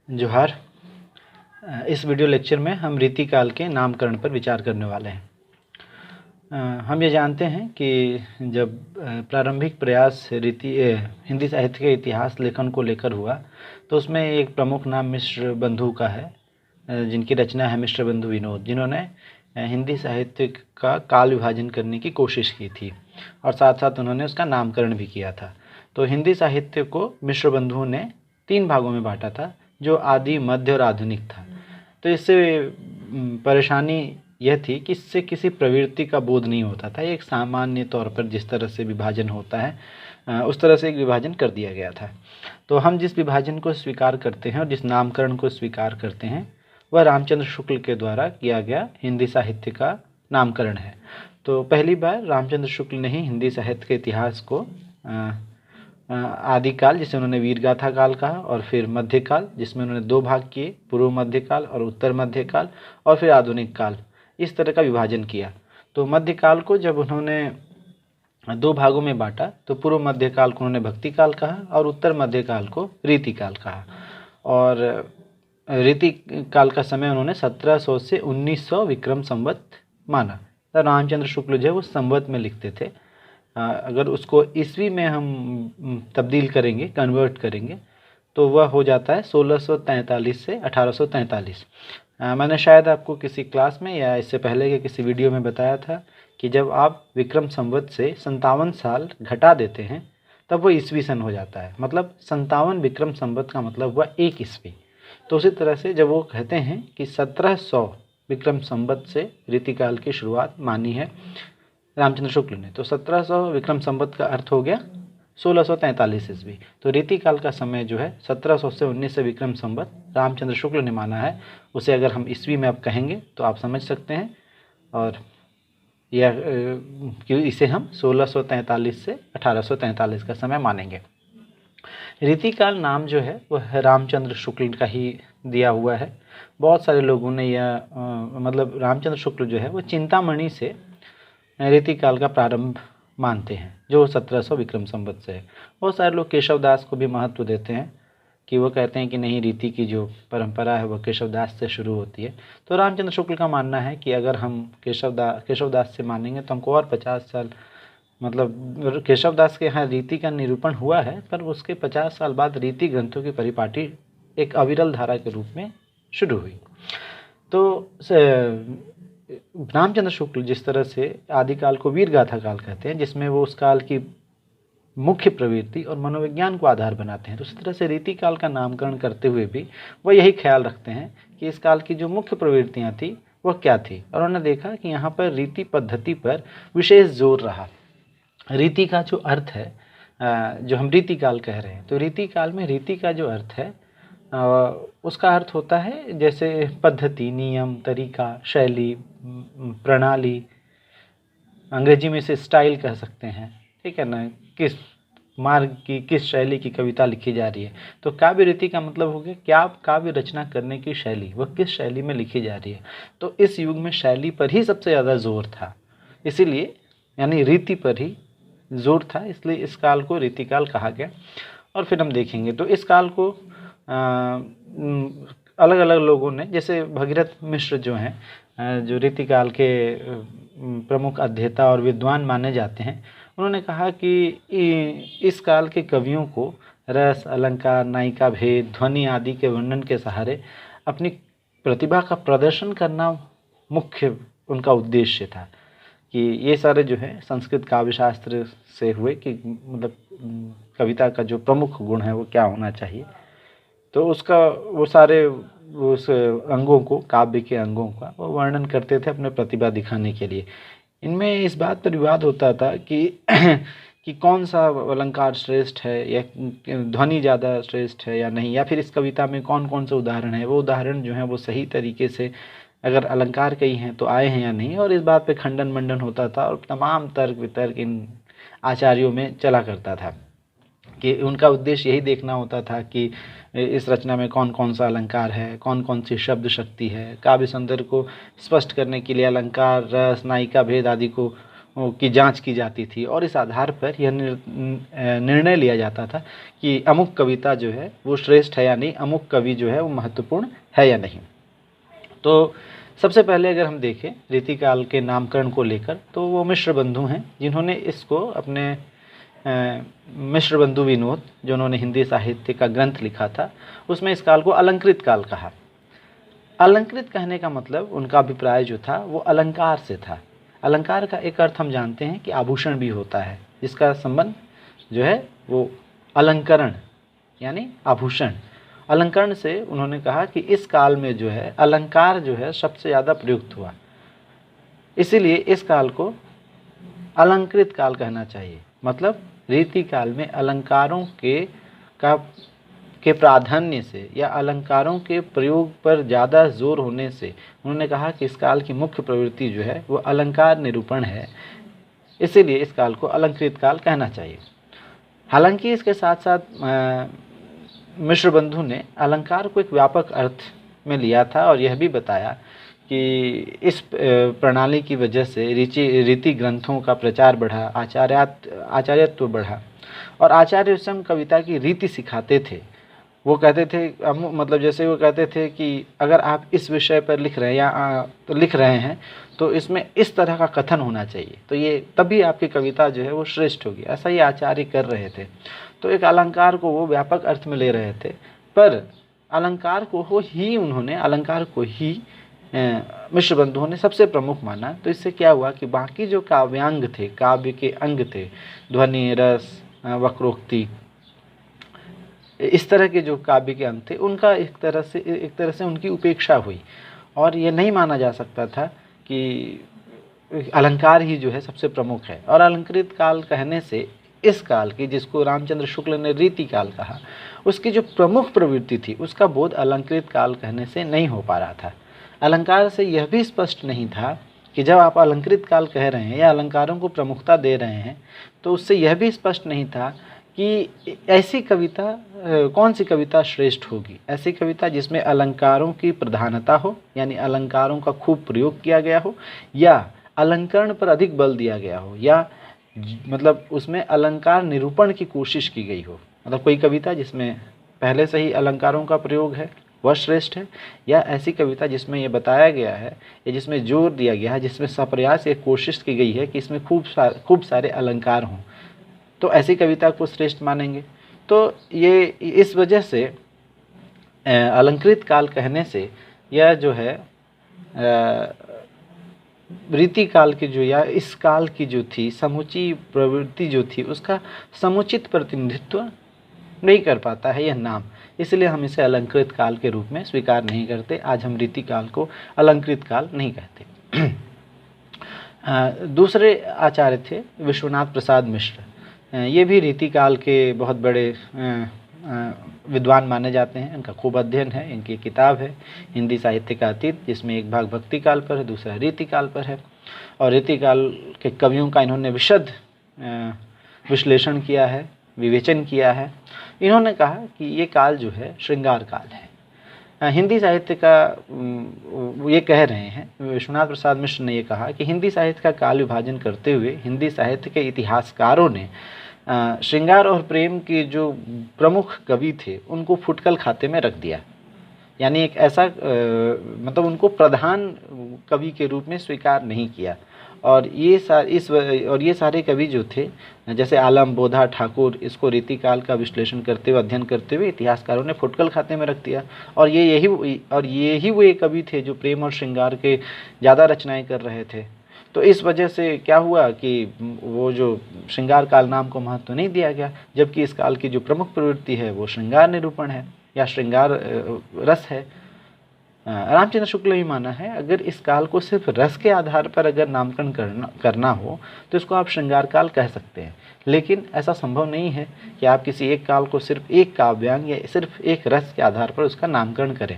जोहार। इस video lecture में हम रीतिकाल के नामकरण पर विचार करने वाले हैं। हम ये जानते हैं कि जब प्रारंभिक प्रयास हिंदी साहित्य के इतिहास लेखन को लेकर हुआ तो उसमें एक प्रमुख नाम मिश्र बंधु का है, जिनकी रचना है मिश्र बंधु विनोद, जिन्होंने हिंदी साहित्य का काल विभाजन करने की कोशिश की थी और साथ साथ उन्होंने उसका नामकरण भी किया था। तो हिंदी साहित्य को मिश्र बंधु ने 3 भागों में बांटा था, जो आदि, मध्य और आधुनिक था। तो इससे परेशानी यह थी कि इससे किसी प्रवृत्ति का बोध नहीं होता था। एक सामान्य तौर पर जिस तरह से विभाजन होता है उस तरह से एक विभाजन कर दिया गया था। तो हम जिस विभाजन को स्वीकार करते हैं और जिस नामकरण को स्वीकार करते हैं वह रामचंद्र शुक्ल के द्वारा किया गया हिंदी साहित्य का नामकरण है। तो पहली बार रामचंद्र शुक्ल ने ही हिंदी साहित्य के इतिहास को आदिकाल, जिसे उन्होंने वीरगाथा काल कहा, और फिर मध्यकाल, जिसमें उन्होंने 2 भाग किए, पूर्व मध्यकाल और उत्तर मध्यकाल, और फिर आधुनिक काल, इस तरह का विभाजन किया। तो मध्यकाल को जब उन्होंने 2 भागों में बांटा तो पूर्व मध्यकाल को उन्होंने भक्ति काल कहा और उत्तर मध्यकाल को रीतिकाल कहा। और रीतिकाल का समय उन्होंने 1700 से 1900 विक्रम संवत माना। तो रामचंद्र शुक्ल जो है वो संवत में लिखते थे। अगर उसको ईस्वी में हम तब्दील करेंगे, कन्वर्ट करेंगे, तो वह हो जाता है 1643 से 1843। मैंने शायद आपको किसी क्लास में या इससे पहले के किसी वीडियो में बताया था कि जब आप विक्रम संवत से 57 साल घटा देते हैं तब वो ईस्वी सन हो जाता है। मतलब 57 विक्रम संवत का मतलब हुआ 1 ईस्वी। तो उसी तरह से जब वो कहते हैं कि 1700 विक्रम संवत से रीतिकाल की शुरुआत मानी है रामचंद्र शुक्ल ने, तो 1700 विक्रम संवत का अर्थ हो गया 1643 ईस्वी। तो रीतिकाल का समय जो है 1700 से 1900 विक्रम संवत रामचंद्र शुक्ल ने माना है। उसे अगर हम ईस्वी में अब कहेंगे तो आप समझ सकते हैं, और यह कि इसे हम 1643 से 1843 का समय मानेंगे। रीतिकाल नाम जो है वह रामचंद्र शुक्ल का ही दिया हुआ है। बहुत सारे लोगों ने यह मतलब रामचंद्र शुक्ल जो है वो चिंतामणि से रीतिकाल का प्रारंभ मानते हैं, जो 1700 विक्रम संवत से है। बहुत सारे लोग केशवदास को भी महत्व देते हैं कि वो कहते हैं कि नहीं, रीति की जो परंपरा है वह केशवदास से शुरू होती है। तो रामचंद्र शुक्ल का मानना है कि अगर हम केशवदास से मानेंगे तो हमको और 50 साल, मतलब केशवदास के यहाँ रीति का निरूपण हुआ है, पर उसके 50 साल बाद रीति ग्रंथों की परिपाटी एक अविरल धारा के रूप में शुरू हुई। तो रामचंद्र शुक्ल जिस तरह से आदिकाल को वीरगाथा काल कहते हैं, जिसमें वो उस काल की मुख्य प्रवृत्ति और मनोविज्ञान को आधार बनाते हैं, तो उसी तरह से रीतिकाल का नामकरण करते हुए भी वह यही ख्याल रखते हैं कि इस काल की जो मुख्य प्रवृत्तियाँ थी वह क्या थी। और उन्होंने देखा कि यहाँ पर रीति पद्धति पर विशेष जोर रहा। रीति का जो अर्थ है, जो हम रीतिकाल कह रहे हैं, तो रीतिकाल में रीति का जो अर्थ है उसका अर्थ होता है जैसे पद्धति, नियम, तरीका, शैली, प्रणाली, अंग्रेजी में इसे स्टाइल कह सकते हैं, ठीक है ना, किस मार्ग की, किस शैली की कविता लिखी जा रही है। तो काव्य रीति का मतलब हो गया क्या काव्य रचना करने की शैली, वह किस शैली में लिखी जा रही है। तो इस युग में शैली पर ही सबसे ज़्यादा जोर था, इसीलिए यानी रीति पर ही जोर था, इसलिए इस काल को रीतिकाल कहा गया। और फिर हम देखेंगे तो इस काल को अलग अलग लोगों ने, जैसे भगीरथ मिश्र जो हैं, जो रीतिकाल के प्रमुख अध्येता और विद्वान माने जाते हैं, उन्होंने कहा कि इस काल के कवियों को रस, अलंकार, नायिका भेद, ध्वनि आदि के वर्णन के सहारे अपनी प्रतिभा का प्रदर्शन करना मुख्य उनका उद्देश्य था। कि ये सारे जो है संस्कृत काव्य शास्त्र से हुए कि मतलब कविता का जो प्रमुख गुण है वो क्या होना चाहिए, तो उसका वो सारे उस अंगों को, काव्य के अंगों का वो वर्णन करते थे अपने प्रतिभा दिखाने के लिए। इनमें इस बात पर विवाद होता था कि कौन सा अलंकार श्रेष्ठ है, या ध्वनि ज़्यादा श्रेष्ठ है या नहीं, या फिर इस कविता में कौन कौन से उदाहरण है, वो उदाहरण जो है वो सही तरीके से अगर अलंकार के ही हैं तो आए हैं या नहीं। और इस बात पे खंडन मंडन होता था और तमाम तर्क वितर्क इन आचार्यों में चला करता था कि उनका उद्देश्य यही देखना होता था कि इस रचना में कौन कौन सा अलंकार है, कौन कौन सी शब्द शक्ति है। काव्य सौंदर्य को स्पष्ट करने के लिए अलंकार, रस, नायिका भेद आदि को की जांच की जाती थी और इस आधार पर यह निर्णय लिया जाता था कि अमुक कविता जो है वो श्रेष्ठ है या नहीं, अमुक कवि जो है वो महत्वपूर्ण है या नहीं। तो सबसे पहले अगर हम देखें रीतिकाल के नामकरण को लेकर तो वो मिश्र बंधु हैं जिन्होंने इसको अपने मिश्र बंधु विनोद जो उन्होंने हिंदी साहित्य का ग्रंथ लिखा था उसमें इस काल को अलंकृत काल कहा। अलंकृत कहने का मतलब उनका अभिप्राय जो था वो अलंकार से था। अलंकार का एक अर्थ हम जानते हैं कि आभूषण भी होता है, जिसका संबंध जो है वो अलंकरण यानी आभूषण। अलंकरण से उन्होंने कहा कि इस काल में जो है अलंकार जो है सबसे ज़्यादा प्रयुक्त हुआ, इसीलिए इस काल को अलंकृत काल कहना चाहिए। मतलब रीति काल में अलंकारों के प्राधान्य से या अलंकारों के प्रयोग पर ज़्यादा जोर होने से उन्होंने कहा कि इस काल की मुख्य प्रवृत्ति जो है वो अलंकार निरूपण है, इसीलिए इस काल को अलंकृत काल कहना चाहिए। हालांकि इसके साथ साथ मिश्र बंधु ने अलंकार को एक व्यापक अर्थ में लिया था और यह भी बताया कि इस प्रणाली की वजह से रीति ग्रंथों का प्रचार बढ़ा, आचार्यत्व बढ़ा और आचार्य स्वयं कविता की रीति सिखाते थे। वो कहते थे मतलब जैसे वो कहते थे कि अगर आप इस विषय पर लिख रहे हैं तो इसमें इस तरह का कथन होना चाहिए, तो ये तभी आपकी कविता जो है वो श्रेष्ठ होगी। ऐसा ही आचार्य कर रहे थे। तो एक अलंकार को वो व्यापक अर्थ में ले रहे थे, पर अलंकार को ही मिश्र बंधुओं ने सबसे प्रमुख माना। तो इससे क्या हुआ कि बाकी जो काव्यांग थे, काव्य के अंग थे, ध्वनि, रस, वक्रोक्ति, इस तरह के जो काव्य के अंग थे उनका एक तरह से उनकी उपेक्षा हुई और ये नहीं माना जा सकता था कि अलंकार ही जो है सबसे प्रमुख है। और अलंकृत काल कहने से इस काल की, जिसको रामचंद्र शुक्ल ने रीति काल कहा, उसकी जो प्रमुख प्रवृत्ति थी उसका बोध अलंकृत काल कहने से नहीं हो पा रहा था। अलंकार से यह भी स्पष्ट नहीं था कि जब आप अलंकृत काल कह रहे हैं या अलंकारों को प्रमुखता दे रहे हैं तो उससे यह भी स्पष्ट नहीं था कि ऐसी कविता कौन सी कविता श्रेष्ठ होगी। ऐसी कविता जिसमें अलंकारों की प्रधानता हो, यानी अलंकारों का खूब प्रयोग किया गया हो, या अलंकरण पर अधिक बल दिया गया हो, या मतलब उसमें अलंकार निरूपण की कोशिश की गई हो। मतलब कोई कविता जिसमें पहले से ही अलंकारों का प्रयोग है वह श्रेष्ठ है, या ऐसी कविता जिसमें यह बताया गया है या जिसमें जोर दिया गया है, जिसमें सप्रयास एक कोशिश की गई है कि इसमें खूब सारे अलंकार हों, तो ऐसी कविता को श्रेष्ठ मानेंगे। तो ये इस वजह से अलंकृत काल कहने से यह जो है रीति काल की जो या इस काल की जो थी समूची प्रवृत्ति जो थी उसका समुचित प्रतिनिधित्व नहीं कर पाता है यह नाम, इसलिए हम इसे अलंकृत काल के रूप में स्वीकार नहीं करते। आज हम रीति काल को अलंकृत काल नहीं कहते। दूसरे आचार्य थे विश्वनाथ प्रसाद मिश्र। ये भी रीति काल के बहुत बड़े विद्वान माने जाते हैं। इनका खूब अध्ययन है, इनकी किताब है हिंदी साहित्य का अतीत, जिसमें एक भाग भक्ति काल पर है, दूसरा रीति काल पर है। और रीति काल के कवियों का इन्होंने विशद विश्लेषण किया है, विवेचन किया है। इन्होंने कहा कि ये काल जो है श्रृंगार काल है। हिंदी साहित्य का ये कह रहे हैं, विश्वनाथ प्रसाद मिश्र ने ये कहा कि हिंदी साहित्य का काल विभाजन करते हुए हिंदी साहित्य के इतिहासकारों ने श्रृंगार और प्रेम के जो प्रमुख कवि थे उनको फुटकल खाते में रख दिया, यानी एक ऐसा मतलब उनको प्रधान कवि के रूप में स्वीकार नहीं किया। और ये सारे कवि जो थे, जैसे आलम, बोधा, ठाकुर, इसको रीतिकाल का विश्लेषण करते हुए, अध्ययन करते हुए इतिहासकारों ने फुटकल खाते में रख दिया। और यही वो कवि थे जो प्रेम और श्रृंगार के ज़्यादा रचनाएं कर रहे थे। तो इस वजह से क्या हुआ कि वो जो श्रृंगार काल नाम को महत्व नहीं दिया गया, जबकि इस काल की जो प्रमुख प्रवृत्ति है वो श्रृंगार निरूपण है या श्रृंगार रस है। रामचंद्र शुक्ल ने माना है अगर इस काल को सिर्फ रस के आधार पर अगर नामकरण करना हो तो इसको आप श्रृंगार काल कह सकते हैं, लेकिन ऐसा संभव नहीं है कि आप किसी एक काल को सिर्फ एक काव्यांग या सिर्फ एक रस के आधार पर उसका नामकरण करें।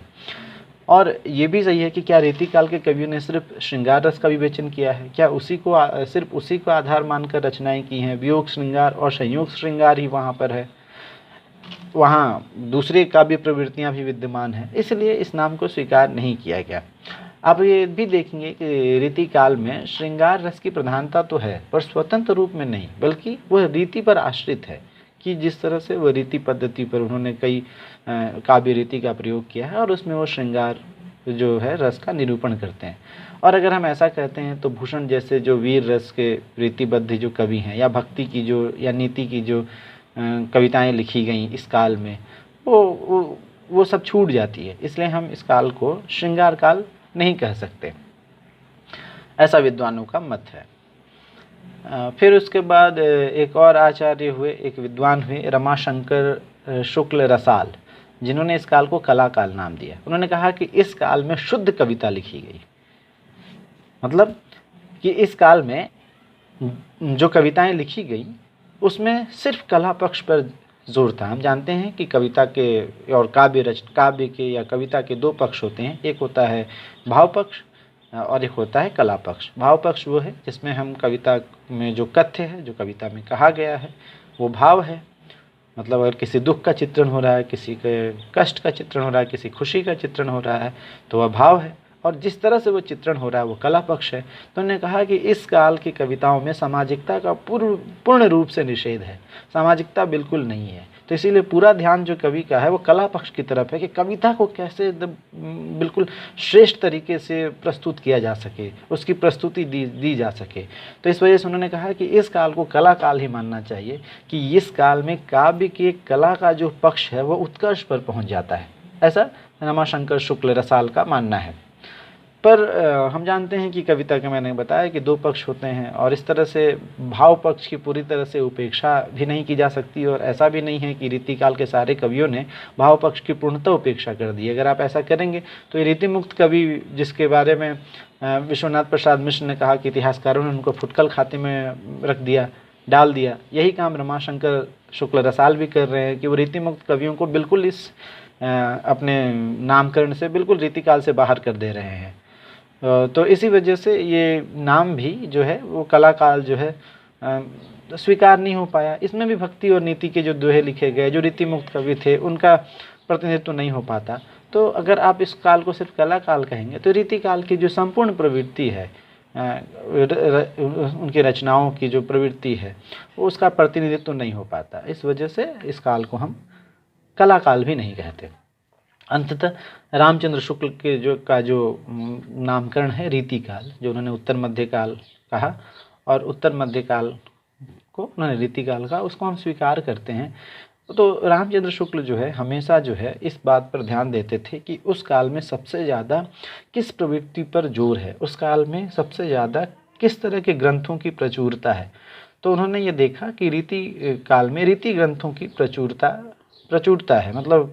और ये भी सही है कि क्या रीति काल के कवियों ने सिर्फ श्रृंगार रस का विवेचन किया है? क्या सिर्फ उसी को आधार मानकर रचनाएं की हैं? वियोग श्रृंगार और संयोग श्रृंगार ही वहाँ पर है, वहाँ दूसरे काव्य प्रवृत्तियाँ भी विद्यमान हैं, इसलिए इस नाम को स्वीकार नहीं किया गया। आप ये भी देखेंगे कि रीति काल में श्रृंगार रस की प्रधानता तो है, पर स्वतंत्र रूप में नहीं, बल्कि वह रीति पर आश्रित है कि जिस तरह से वह रीति पद्धति पर उन्होंने कई काव्य रीति का प्रयोग किया है और उसमें वो श्रृंगार जो है रस का निरूपण करते हैं। और अगर हम ऐसा कहते हैं तो भूषण जैसे जो वीर रस के रीतिबद्ध जो कवि हैं, या भक्ति की जो या नीति की जो कविताएं लिखी गई इस काल में, वो सब छूट जाती है। इसलिए हम इस काल को श्रृंगार काल नहीं कह सकते, ऐसा विद्वानों का मत है। फिर उसके बाद एक और आचार्य हुए, एक विद्वान हुए रमाशंकर शुक्ल रसाल, जिन्होंने इस काल को कला काल नाम दिया। उन्होंने कहा कि इस काल में शुद्ध कविता लिखी गई, मतलब कि इस काल में जो कविताएं लिखी गई उसमें सिर्फ कला पक्ष पर जोर था। हम जानते हैं कि कविता के और काव्य के या कविता के दो पक्ष होते हैं, एक होता है भाव पक्ष और एक होता है कला पक्ष। भाव पक्ष वो है जिसमें हम कविता में जो कथ्य है, जो कविता में कहा गया है, वो भाव है। मतलब अगर किसी दुख का चित्रण हो रहा है, किसी के कष्ट का चित्रण हो रहा है, किसी खुशी का चित्रण हो रहा है, तो वह भाव है। और जिस तरह से वो चित्रण हो रहा है वो कला पक्ष है। तो उन्होंने कहा कि इस काल की कविताओं में सामाजिकता का पूर्ण रूप से निषेध है, सामाजिकता बिल्कुल नहीं है। तो इसीलिए पूरा ध्यान जो कवि का है वो कला पक्ष की तरफ है कि कविता को कैसे बिल्कुल श्रेष्ठ तरीके से प्रस्तुत किया जा सके, उसकी प्रस्तुति दी जा सके। तो इस वजह से उन्होंने कहा कि इस काल को कला काल ही मानना चाहिए, कि इस काल में काव्य की कला का जो पक्ष है वो उत्कर्ष पर पहुँच जाता है, ऐसा रमाशंकर शुक्ल रसाल का मानना है। पर हम जानते हैं कि कविता के मैंने बताया कि दो पक्ष होते हैं, और इस तरह से भाव पक्ष की पूरी तरह से उपेक्षा भी नहीं की जा सकती, और ऐसा भी नहीं है कि रीतिकाल के सारे कवियों ने भाव पक्ष की पूर्णतः उपेक्षा कर दी। अगर आप ऐसा करेंगे तो ये रीति मुक्त कवि, जिसके बारे में विश्वनाथ प्रसाद मिश्र ने कहा कि इतिहासकारों ने उनको फुटकल खाते में रख दिया, डाल दिया, यही काम रमाशंकर शुक्ल रसाल भी कर रहे हैं कि वो रीति मुक्त कवियों को बिल्कुल इस अपने नामकरण से बिल्कुल रीतिकाल से बाहर कर दे रहे हैं। तो इसी वजह से ये नाम भी जो है वो कला काल जो है स्वीकार नहीं हो पाया। इसमें भी भक्ति और नीति के जो दोहे लिखे गए, जो रीति मुक्त कवि थे, उनका प्रतिनिधित्व नहीं हो पाता। तो अगर आप इस काल को सिर्फ कला काल कहेंगे तो रीति काल की जो संपूर्ण प्रवृत्ति है, उनकी रचनाओं की जो प्रवृत्ति है, वो उसका प्रतिनिधित्व नहीं हो पाता। इस वजह से इस काल को हम कला काल भी नहीं कहते। अंततः रामचंद्र शुक्ल के जो नामकरण है रीति काल, जो उन्होंने उत्तर मध्य काल कहा, और उत्तर मध्य काल को उन्होंने रीति काल कहा, उसको हम स्वीकार करते हैं। तो रामचंद्र शुक्ल जो है हमेशा जो है इस बात पर ध्यान देते थे कि उस काल में सबसे ज़्यादा किस प्रवृत्ति पर जोर है, उस काल में सबसे ज़्यादा किस तरह के ग्रंथों की प्रचुरता है। तो उन्होंने ये देखा कि रीति काल में रीति ग्रंथों की प्रचुरता है, मतलब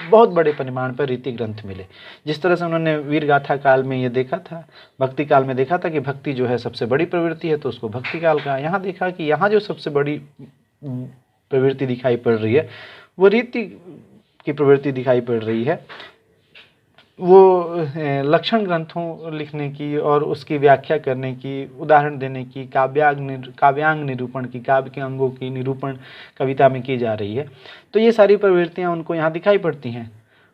बहुत बड़े परिमाण पर रीति ग्रंथ मिले। जिस तरह से उन्होंने वीर गाथा काल में ये देखा था, भक्ति काल में देखा था कि भक्ति जो है सबसे बड़ी प्रवृत्ति है, तो उसको भक्ति काल कहा। यहाँ देखा कि यहाँ जो सबसे बड़ी प्रवृत्ति दिखाई पड़ रही है वो रीति की प्रवृत्ति दिखाई पड़ रही है। वो लक्षण ग्रंथों लिखने की और उसकी व्याख्या करने की, उदाहरण देने की, काव्यांग निरूपण की, काव्य के अंगों की निरूपण कविता में की जा रही है। तो ये सारी प्रवृत्तियाँ उनको यहाँ दिखाई पड़ती हैं।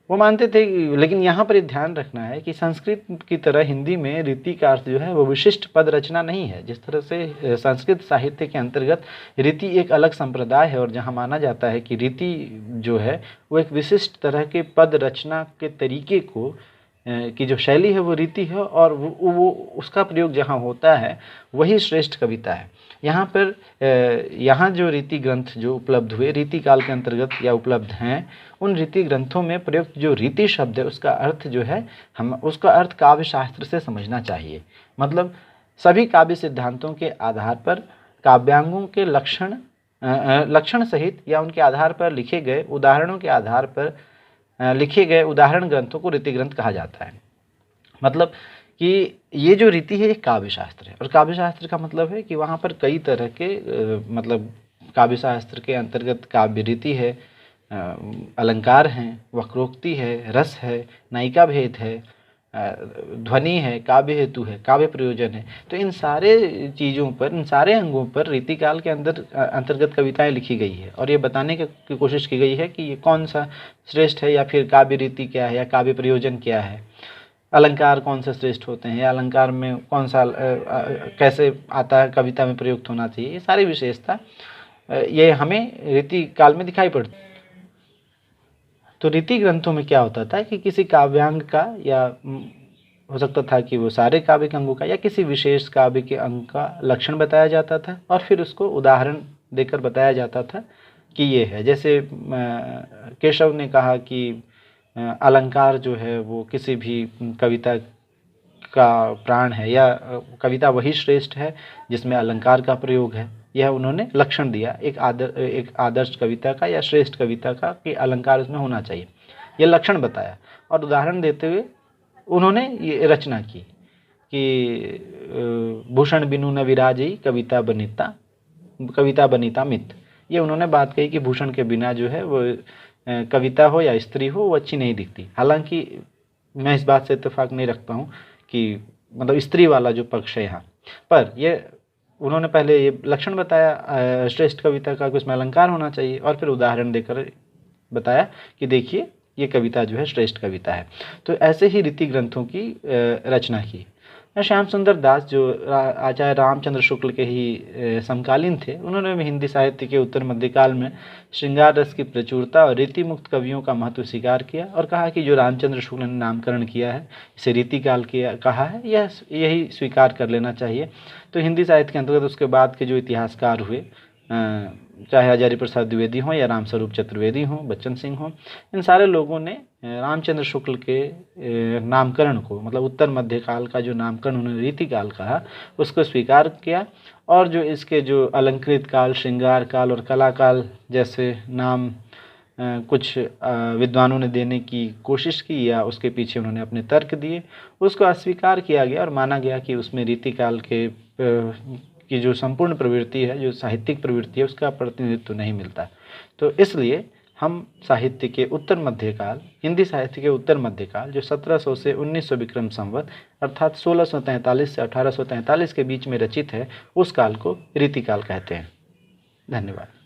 वो मानते थे, लेकिन यहाँ पर ध्यान रखना है कि संस्कृत की तरह हिंदी में रीति का अर्थ जो है वो विशिष्ट पद रचना नहीं है। जिस तरह से संस्कृत साहित्य के अंतर्गत रीति एक अलग संप्रदाय है, और जहाँ माना जाता है कि रीति जो है वो एक विशिष्ट तरह के पद रचना के तरीके को की जो शैली है वो रीति है, और वो उसका प्रयोग जहाँ होता है वही श्रेष्ठ कविता है। यहाँ पर यहाँ जो रीति ग्रंथ जो उपलब्ध हुए रीति काल के अंतर्गत या उपलब्ध हैं, उन रीति ग्रंथों में प्रयुक्त जो रीति शब्द है उसका अर्थ जो है उसका अर्थ काव्य शास्त्र से समझना चाहिए। मतलब सभी काव्य सिद्धांतों के आधार पर काव्यांगों के लक्षण सहित या उनके आधार पर लिखे गए उदाहरणों के आधार पर लिखे गए उदाहरण ग्रंथों को रीति ग्रंथ कहा जाता है। मतलब कि ये जो रीति है ये काव्य शास्त्र है, और काव्य शास्त्र का मतलब है कि वहाँ पर कई तरह के मतलब काव्य शास्त्र के अंतर्गत काव्य रीति है, अलंकार हैं, वक्रोक्ति है, रस है, नायिका भेद है, ध्वनि है, काव्य हेतु है, काव्य प्रयोजन है। तो इन सारे चीज़ों पर, इन सारे अंगों पर रीति काल के अंतर्गत कविताएं लिखी गई है, और ये बताने की कोशिश की गई है कि ये कौन सा श्रेष्ठ है, या फिर काव्य रीति क्या है, या काव्य प्रयोजन क्या है। अलंकार कौन से श्रेष्ठ होते हैं या अलंकार में कौन सा कैसे आता है, कविता में प्रयुक्त होना चाहिए, ये सारी विशेषता ये हमें रीति काल में दिखाई पड़ती। तो रीति ग्रंथों में क्या होता था कि किसी काव्यांग का या हो सकता था कि वो सारे काव्य के अंगों का या किसी विशेष काव्य के अंग का लक्षण बताया जाता था और फिर उसको उदाहरण देकर बताया जाता था कि ये है। जैसे केशव ने कहा कि अलंकार जो है वो किसी भी कविता का प्राण है या कविता वही श्रेष्ठ है जिसमें अलंकार का प्रयोग है। यह उन्होंने लक्षण दिया एक आदर्श कविता का या श्रेष्ठ कविता का कि अलंकार उसमें होना चाहिए, ये लक्षण बताया। और उदाहरण देते हुए उन्होंने ये रचना की कि भूषण बिनु न विराजई कविता बनीता मित। ये उन्होंने बात कही कि भूषण के बिना जो है वो कविता हो या स्त्री हो वो अच्छी नहीं दिखती। हालांकि मैं इस बात से इत्तेफाक नहीं रखता हूँ कि मतलब स्त्री वाला जो पक्ष है यहाँ पर, ये उन्होंने पहले ये लक्षण बताया श्रेष्ठ कविता का कि उसमें अलंकार होना चाहिए और फिर उदाहरण देकर बताया कि देखिए ये कविता जो है श्रेष्ठ कविता है। तो ऐसे ही रीति ग्रंथों की रचना की। श्याम सुंदर दास जो आचार्य रामचंद्र शुक्ल के ही समकालीन थे, उन्होंने भी हिंदी साहित्य के उत्तर मध्यकाल में श्रृंगार रस की प्रचुरता और रीति मुक्त कवियों का महत्व स्वीकार किया और कहा कि जो रामचंद्र शुक्ल ने नामकरण किया है इसे रीति काल किया कहा है, यही स्वीकार कर लेना चाहिए। तो हिंदी साहित्य के अंतर्गत उसके बाद के जो इतिहासकार हुए, चाहे हजारी प्रसाद द्विवेदी हों या रामस्वरूप चतुर्वेदी हों, बच्चन सिंह हों, इन सारे लोगों ने रामचंद्र शुक्ल के नामकरण को, मतलब उत्तर मध्यकाल का जो नामकरण उन्होंने रीति काल कहा, उसको स्वीकार किया। और जो इसके जो अलंकृत काल, श्रृंगार काल और कला काल जैसे नाम कुछ विद्वानों ने देने की कोशिश की या उसके पीछे उन्होंने अपने तर्क दिए, उसको अस्वीकार किया गया और माना गया कि उसमें रीति काल की जो संपूर्ण प्रवृत्ति है, जो साहित्यिक प्रवृत्ति है, उसका प्रतिनिधित्व नहीं मिलता। तो इसलिए हम साहित्य के उत्तर मध्यकाल, हिंदी साहित्य के उत्तर मध्यकाल जो 1700 से 1900 विक्रम संवत अर्थात 1643 से 1843 के बीच में रचित है, उस काल को रीति काल कहते हैं। धन्यवाद।